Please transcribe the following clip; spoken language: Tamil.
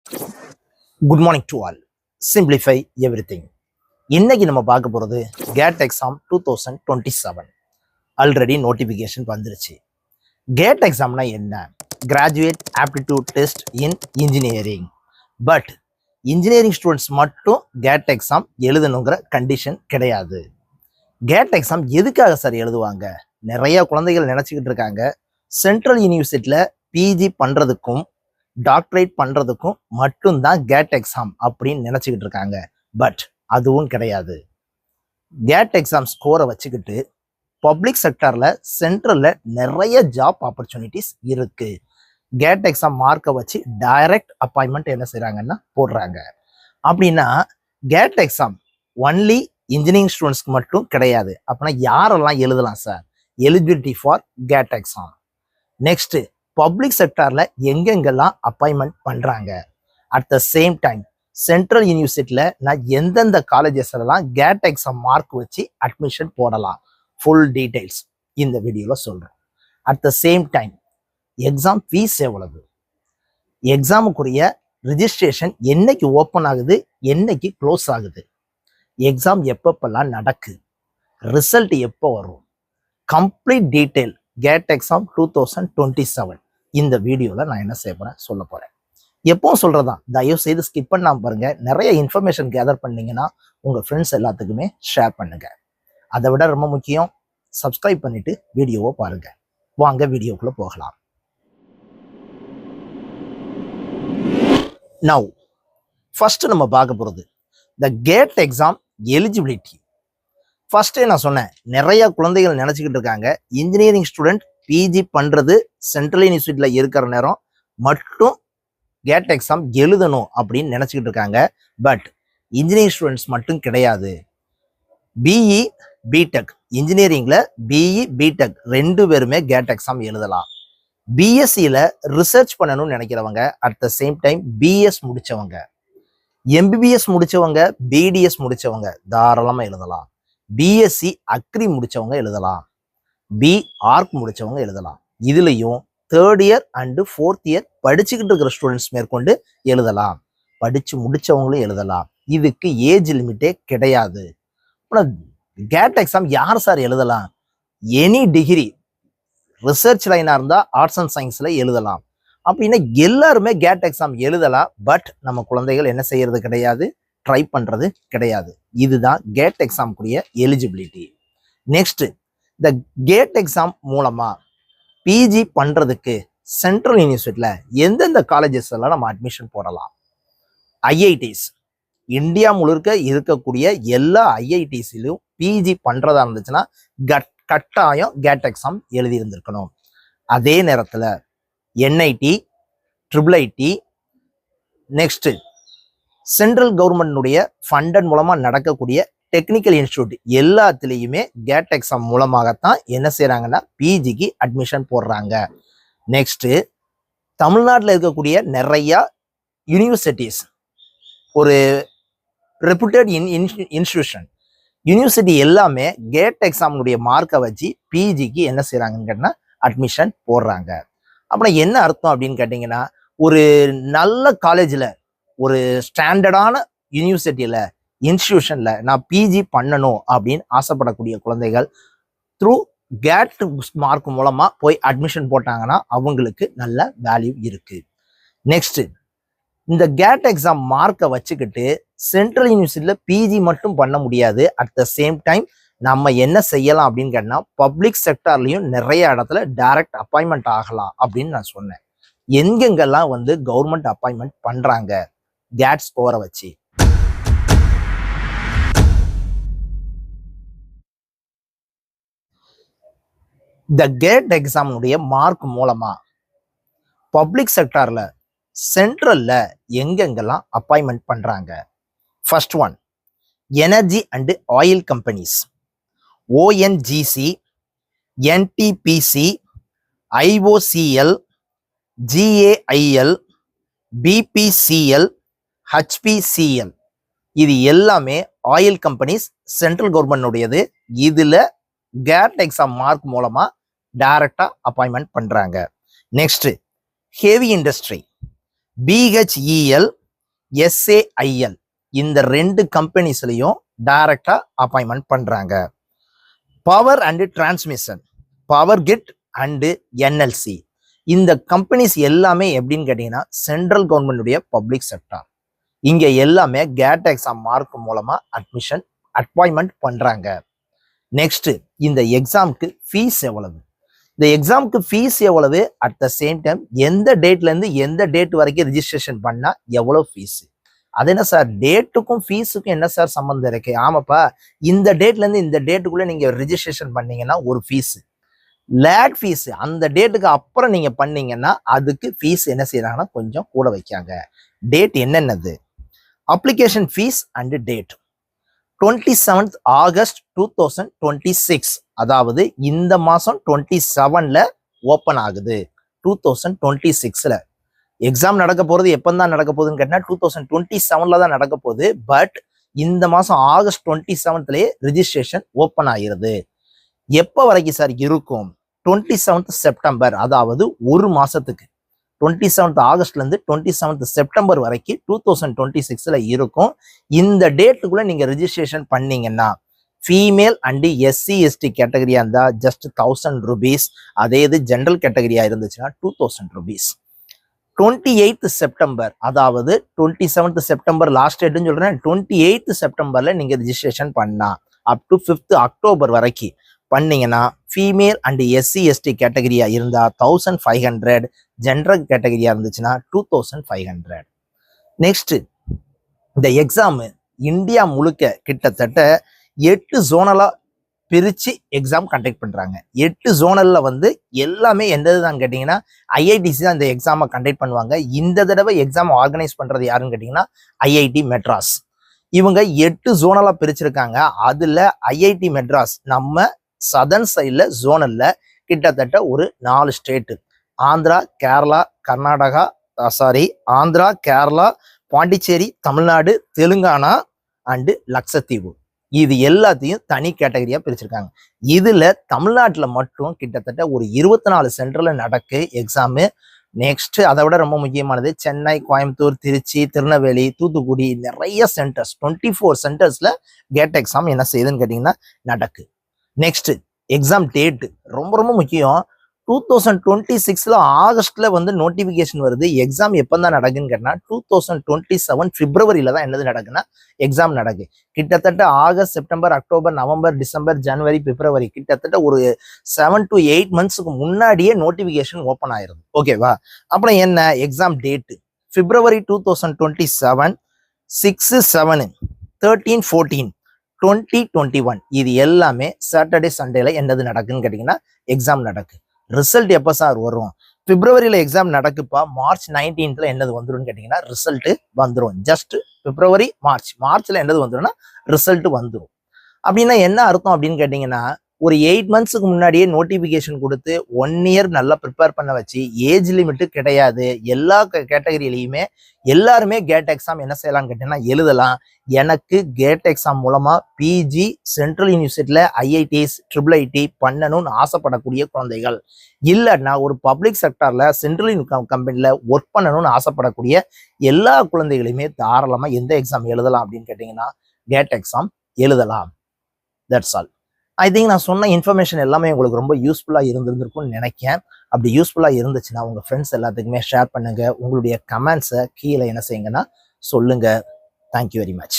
Good morning to all. Simplify every thing. இன்னைக்கு நம்ம பார்க்க போகிறது கேட் எக்ஸாம் 2027. ஆல்ரெடி நோட்டிஃபிகேஷன் வந்துருச்சு. கேட் எக்ஸாம்னா என்ன? Graduate aptitude test in engineering. But engineering students மட்டும் கேட் எக்ஸாம் எழுதணுங்கிற கண்டிஷன் கிடையாது. கேட் எக்ஸாம் எதுக்காக சார் எழுதுவாங்க? நிறைய குழந்தைகள் நினச்சிக்கிட்டு இருக்காங்க, சென்ட்ரல் யூனிவர்சிட்டியில் பிஜி பண்ணுறதுக்கும் டாக்டரேட் பண்ணுறதுக்கும் மட்டும்தான் கேட் எக்ஸாம் அப்படின்னு நினச்சிக்கிட்டு இருக்காங்க. பட் அதுவும் கிடையாது. கேட் எக்ஸாம் ஸ்கோரை வச்சுக்கிட்டு பப்ளிக் செக்டரில் சென்ட்ரலில் நிறைய ஜாப் ஆப்பர்ச்சுனிட்டிஸ் இருக்கு. கேட் எக்ஸாம் மார்க்கை வச்சு டைரக்ட் அப்பாயின்மெண்ட் என்ன செய்கிறாங்கன்னா போடுறாங்க. அப்படின்னா கேட் எக்ஸாம் ஒன்லி இன்ஜினியரிங் ஸ்டூடெண்ட்ஸ்க்கு மட்டும் கிடையாது. அப்படின்னா யாரெல்லாம் எழுதலாம் sir? Eligibility for GATE exam. Next, public செக்டாரில் எங்கெங்கெல்லாம் அப்பாயின்மெண்ட் பண்ணுறாங்க. At the same time central யூனிவர்சிட்டியில் நான் எந்தெந்த காலேஜஸ்லாம் கேட் எக்ஸாம் மார்க் வச்சு அட்மிஷன் போடலாம், ஃபுல் டீட்டெயில்ஸ் இந்த வீடியோவில் சொல்கிறேன். At the same time exam fees எவ்வளவு, எக்ஸாமுக்குரிய ரிஜிஸ்ட்ரேஷன் என்னைக்கு ஓப்பன் ஆகுது, என்னைக்கு க்ளோஸ் ஆகுது, எக்ஸாம் எப்பப்பெல்லாம் நடக்கு, ரிசல்ட் எப்போ வரும், கம்ப்ளீட் டீட்டெயில் கேட் எக்ஸாம் 2027 இந்த வீடியோவில் நான் என்ன செய்ய போகிறேன் சொல்ல போகிறேன். எப்பவும் சொல்கிறதான், தயவு செய்து ஸ்கிப் பண்ணாமல் பாருங்கள். நிறைய இன்ஃபர்மேஷன் கேதர் பண்ணிங்கன்னா உங்கள் ஃப்ரெண்ட்ஸ் எல்லாத்துக்குமே ஷேர் பண்ணுங்கள். அதை விட ரொம்ப முக்கியம், சப்ஸ்கிரைப் பண்ணிவிட்டு வீடியோவை பாருங்கள். வாங்க வீடியோக்குள்ளே போகலாம். நவ் ஃபஸ்ட்டு நம்ம பார்க்க போகிறது த கேட் எக்ஸாம் எலிஜிபிலிட்டி. ஃபர்ஸ்டே நான் சொன்னேன், நிறைய குழந்தைகள் நினச்சிக்கிட்டு இருக்காங்க இன்ஜினியரிங் ஸ்டூடெண்ட் பிஜி பண்ணுறது சென்ட்ரல் யூனிவர்சிட்டியில் இருக்கிற நேரம் மட்டும் கேட் எக்ஸாம் எழுதணும் அப்படின்னு நினச்சிக்கிட்டு இருக்காங்க. பட் இன்ஜினியரிங் ஸ்டூடெண்ட்ஸ் மட்டும் கிடையாது. பிஇ பிடெக், இன்ஜினியரிங்கில் பிஇ பிடெக் ரெண்டு பேருமே கேட் எக்ஸாம் எழுதலாம். பிஎஸ்சியில் ரிசர்ச் பண்ணணும்னு நினைக்கிறவங்க, at the same time BS முடித்தவங்க, எம்பிபிஎஸ் முடித்தவங்க, பிடிஎஸ் முடித்தவங்க தாராளமாக எழுதலாம். பிஎஸ்சி அக்ரி முடித்தவங்க எழுதலாம், பி ஆர்க் முடித்தவங்க எழுதலாம். இதுலேயும் third year and fourth year படிச்சுக்கிட்டு இருக்கிற ஸ்டூடெண்ட்ஸ் மேற்கொண்டு எழுதலாம், படித்து முடித்தவங்களும் எழுதலாம். இதுக்கு ஏஜ் லிமிட்டே கிடையாது. ஆனால் கேட் எக்ஸாம் யார் சார் எழுதலாம்? எனி டிகிரி, ரிசர்ச் லைனாக இருந்தால் ஆர்ட்ஸ் அண்ட் சயின்ஸில் எழுதலாம். அப்படின்னா எல்லாருமே கேட் எக்ஸாம் எழுதலாம். பட் நம்ம குழந்தைகள் என்ன செய்யறது கிடையாது, ட்ரை பண்ணுறது கிடையாது. இதுதான் கேட் எக்ஸாமுக்குரிய எலிஜிபிலிட்டி. நெக்ஸ்ட், இந்த கேட் எக்ஸாம் மூலமாக பிஜி பண்ணுறதுக்கு சென்ட்ரல் யூனிவர்சிட்டியில் எந்தெந்த காலேஜஸ் எல்லாம் நம்ம அட்மிஷன் போடலாம்? ஐஐடிஸ், இந்தியா முழுக்க இருக்கக்கூடிய எல்லா ஐஐடிஸ்லையும் பிஜி பண்ணுறதா இருந்துச்சுன்னா கட்டாயம் கேட் எக்ஸாம் எழுதியிருந்திருக்கணும். அதே நேரத்தில் NIT, triple IT, next central கவர்மெண்ட்னுடைய ஃபண்டட் மூலமாக நடக்கக்கூடிய டெக்னிக்கல் இன்ஸ்டியூட் எல்லாத்துலேயுமே கேட் எக்ஸாம் மூலமாகத்தான் என்ன செய்கிறாங்கன்னா பிஜிக்கு அட்மிஷன் போடுறாங்க. நெக்ஸ்ட்டு, தமிழ்நாட்டில் இருக்கக்கூடிய நிறையா யூனிவர்சிட்டிஸ், ஒரு ரெப்யூட்டட் இன்ஸ்டியூஷன் யூனிவர்சிட்டி எல்லாமே கேட் எக்ஸாமுடைய மார்க்கை வச்சு பிஜிக்கு என்ன செய்கிறாங்கன்னு கேட்டால் அட்மிஷன் போடுறாங்க. அப்புறம் என்ன அர்த்தம் அப்படின்னு கேட்டிங்கன்னா, ஒரு நல்ல காலேஜில், ஒரு ஸ்டாண்டர்டான யூனிவர்சிட்டியில், இன்ஸ்டிடியூஷனில் நான் பிஜி பண்ணணும் அப்படின்னு ஆசைப்படக்கூடிய குழந்தைகள் த்ரூ கேட் மார்க் மூலமாக போய் அட்மிஷன் போட்டாங்கன்னா அவங்களுக்கு நல்ல வேல்யூ இருக்குது. நெக்ஸ்ட்டு, இந்த கேட் எக்ஸாம் மார்க்கை வச்சுக்கிட்டு சென்ட்ரல் யூனிவர்சிட்டியில் பிஜி மட்டும் பண்ண முடியாது. அட் த சேம் டைம் நம்ம என்ன செய்யலாம் அப்படின்னு கேட்டால் பப்ளிக் செக்டார்லையும் நிறைய இடத்துல டைரக்ட் அப்பாயின்மெண்ட் ஆகலாம் அப்படின்னு நான் சொன்னேன். எங்கெங்கெல்லாம் கவர்மெண்ட் அப்பாயின்மெண்ட் பண்ணுறாங்க கேட் ஸ்கோரை வச்சு? இந்த கேட் எக்ஸாமுடைய மார்க் மூலமா பப்ளிக் செக்டார்ல சென்ட்ரல்ல எங்கெங்கெல்லாம் அப்பாயின்மெண்ட் பண்றாங்க? First one, energy and oil companies, ONGC, NTPC, IOCL, GAIL, BPCL, HPCL, இது எல்லாமே ஆயில் கம்பெனிஸ் சென்ட்ரல் கவர்மெண்ட். இதுல கேட் எக்ஸாம் மார்க் மூலமா டைரக்டா அப்பாயின்மெண்ட் பண்றாங்க. Next, heavy industry, BHEL, SAIL இந்த ரெண்டு கம்பெனிஸ்லையும் டைரக்டா அப்பாயின்மெண்ட் பண்றாங்க. Power and transmission, power grid and NLC இந்த கம்பெனிஸ் எல்லாமே எப்படின்னு கேட்டீங்கன்னா சென்ட்ரல் கவர்மெண்டுடைய பப்ளிக் செக்டார். இங்க எல்லாமே கேட் எக்ஸாம் மார்க் மூலமா அப்பாயின்மெண்ட் பண்றாங்க. நெக்ஸ்ட், இந்த எக்ஸாமுக்கு ஃபீஸ் எவ்வளவு, இந்த எக்ஸாமுக்கு ஃபீஸ் எவ்வளவு, அட் த சேம் டைம் எந்த டேட்ல இருந்து எந்த டேட் வரைக்கும் ரிஜிஸ்ட்ரேஷன் பண்ணா எவ்வளவு ஃபீஸ். அது என்ன சார், டேட்டுக்கும் ஃபீஸுக்கும் என்ன சார் சம்பந்தம் இருக்கு? ஆமாப்பா, இந்த டேட்ல இருந்து இந்த டேட்டுக்குள்ள நீங்க ரிஜிஸ்ட்ரேஷன் பண்ணீங்கன்னா ஒரு ஃபீஸ், லேட் ஃபீஸ் அந்த டேட்டுக்கு அப்புறம் நீங்க பண்ணீங்கன்னா அதுக்கு ஃபீஸ் என்ன செய்யறாங்கன்னா கொஞ்சம் கூட வைக்காங்க. டேட் என்னென்னது, application fees and date 27th August 2026, அதாவது இந்த மாசம் 27ல ஓப்பன் ஆகுது. 2026ல எக்ஸாம் நடக்க போறது எப்பந்தான் நடக்க போகுதுன்னு கேட்டா 2027ல தான் நடக்க போகுது. பட் இந்த மாசம் August 27லேயே ரிஜிஸ்ட்ரேஷன் ஓப்பன் ஆகிறது. எப்போ வரைக்கும் சார் இருக்கும்? 27th September, அதாவது ஒரு மாசத்துக்கு 27th Augustல இருந்து 27th September வரைக்கும் 2026ல இருக்கும். இந்த டேட்டுக்குள்ள நீங்க ரிஜிஸ்ட்ரேஷன் பண்ணீங்கன்னா ஃபீமேல் அண்ட் SC/ST கேட்டகரியா இருந்தா ஜஸ்ட் 1000 rupees, அதே இது ஜென்ரல் கேட்டகரியா இருந்துச்சுன்னா 2000 rupees. 28th September, அதாவது 27th September லாஸ்ட் டேட்னு சொல்றேன், 28th Septemberல நீங்க ரிஜிஸ்ட்ரேஷன் பண்ணா அப் டு 5th October வரைக்கும் பண்ணீங்கன்னா ஃபீமேல் அண்ட் SC/ST கேட்டகரியா இருந்தா 1500, ஜென்ரல் கேட்டகரியா இருந்துச்சுன்னா 2500. நெக்ஸ்ட், இந்த எக்ஸாம் இந்தியா முழுக்க கிட்டத்தட்ட 8 ஜோனலா பிரிச்சு எக்ஸாம் கண்டக்ட் பண்றாங்க. 8 ஜோனல்ல வந்து எல்லாமே எந்ததுதான் கேட்டீங்கன்னா IITC தான் இந்த எக்ஸாமை கண்டக்ட் பண்ணுவாங்க. இந்த தடவை எக்ஸாம் ஆர்கனைஸ் பண்றது யாருன்னு கேட்டீங்கன்னா IIT மெட்ராஸ். இவங்க 8 ஜோனலா பிரிச்சிருக்காங்க. அதுல IIT மெட்ராஸ் நம்ம சதர்ன் சைட்ல ஜோனல்ல கிட்டத்தட்ட ஒரு 4 ஸ்டேட், ஆந்திரா, கேரளா, கர்நாடகா, ஆந்திரா, கேரளா, பாண்டிச்சேரி, தமிழ்நாடு, தெலுங்கானா அண்டு லட்சத்தீவு, இது எல்லாத்தையும் தனி கேட்டகரியா பிரிச்சிருக்காங்க. இதுல தமிழ்நாட்டுல மட்டும் கிட்டத்தட்ட ஒரு 24 சென்டர்ல நடக்கு எக்ஸாமு. நெக்ஸ்ட், அதை விட ரொம்ப முக்கியமானது சென்னை, கோயம்புத்தூர், திருச்சி, திருநெல்வேலி, தூத்துக்குடி, நிறைய சென்டர்ஸ் 24 சென்டர்ஸ்ல கேட் எக்ஸாம் என்ன செய்யுதுன்னு கேட்டீங்கன்னா நடக்கு. நெக்ஸ்ட், எக்ஸாம் டேட் ரொம்ப ரொம்ப முக்கியம். 2026ல ஆகஸ்ட்ல வந்து நோட்டிபிகேஷன் வருது. எக்ஸாம் எப்பதான் நடக்குன்னு கேட்டா 2027 பிப்ரவரியில தான் என்னது நடக்குன்னா எக்ஸாம் நடக்கு. கிட்டத்தட்ட August, September, October, November, December, January, February கிட்டத்தட்ட ஒரு 7 to 8 monthsக்கு முன்னாடியே நோட்டிபிகேஷன் ஓப்பன் ஆயிருது. ஓகேவா? அப்புறம் என்ன எக்ஸாம் டேட்? பிப்ரவரி 2027, 6, 7, 13, 14, 2021 இது எல்லாமே சாட்டர்டே சண்டேல என்னது நடக்குன்னு கேட்டீங்கன்னா எக்ஸாம் நடக்கு. ரிசல்ட் எப்ப சார் வரும்? பிப்ரவரியில எக்ஸாம் நடக்குப்பா, மார்ச் 19th என்னது வந்துடும் கேட்டீங்கன்னா ரிசல்ட் வந்துடும். ஜஸ்ட் பிப்ரவரி, மார்ச்ல என்னது வந்துடும்னா ரிசல்ட் வந்துடும். அப்படின்னா என்ன அர்த்தம் அப்படின்னு கேட்டீங்கன்னா ஒரு 8 monthsக்கு முன்னாடியே நோட்டிபிகேஷன் கொடுத்து 1 year நல்லா ப்ரிப்பேர் பண்ண வச்சு, ஏஜ் லிமிட் கிடையாது, எல்லா கேட்டகரியிலையுமே எல்லாருமே கேட் எக்ஸாம் என்ன செய்யலாம்னு கேட்டீங்கன்னா எழுதலாம். எனக்கு கேட் எக்ஸாம் மூலமா PG சென்ட்ரல் யூனிவர்சிட்டியில IITs, IIIT பண்ணணும்னு ஆசைப்படக்கூடிய குழந்தைகள், இல்லைன்னா ஒரு பப்ளிக் செக்டார்ல சென்ட்ரல் கம்பெனில ஒர்க் பண்ணணும்னு ஆசைப்படக்கூடிய எல்லா குழந்தைகளையுமே தாராளமா எந்த எக்ஸாம் எழுதலாம் அப்படின்னு கேட்டீங்கன்னா கேட் எக்ஸாம் எழுதலாம். That's all. ஐ திங்க் நான் சொன்ன இன்ஃபர்மேஷன் எல்லாமே உங்களுக்கு ரொம்ப யூஸ்ஃபுல்லாக இருந்திருக்கும்னு நினைக்கிறேன். அப்படி யூஸ்ஃபுல்லாக இருந்துச்சுன்னா உங்கள் ஃப்ரெண்ட்ஸ் எல்லாத்துக்குமே ஷேர் பண்ணுங்க. உங்களுடைய கமெண்ட்ஸை கீழே என்ன செய்யுங்கன்னா சொல்லுங்க. Thank you very much.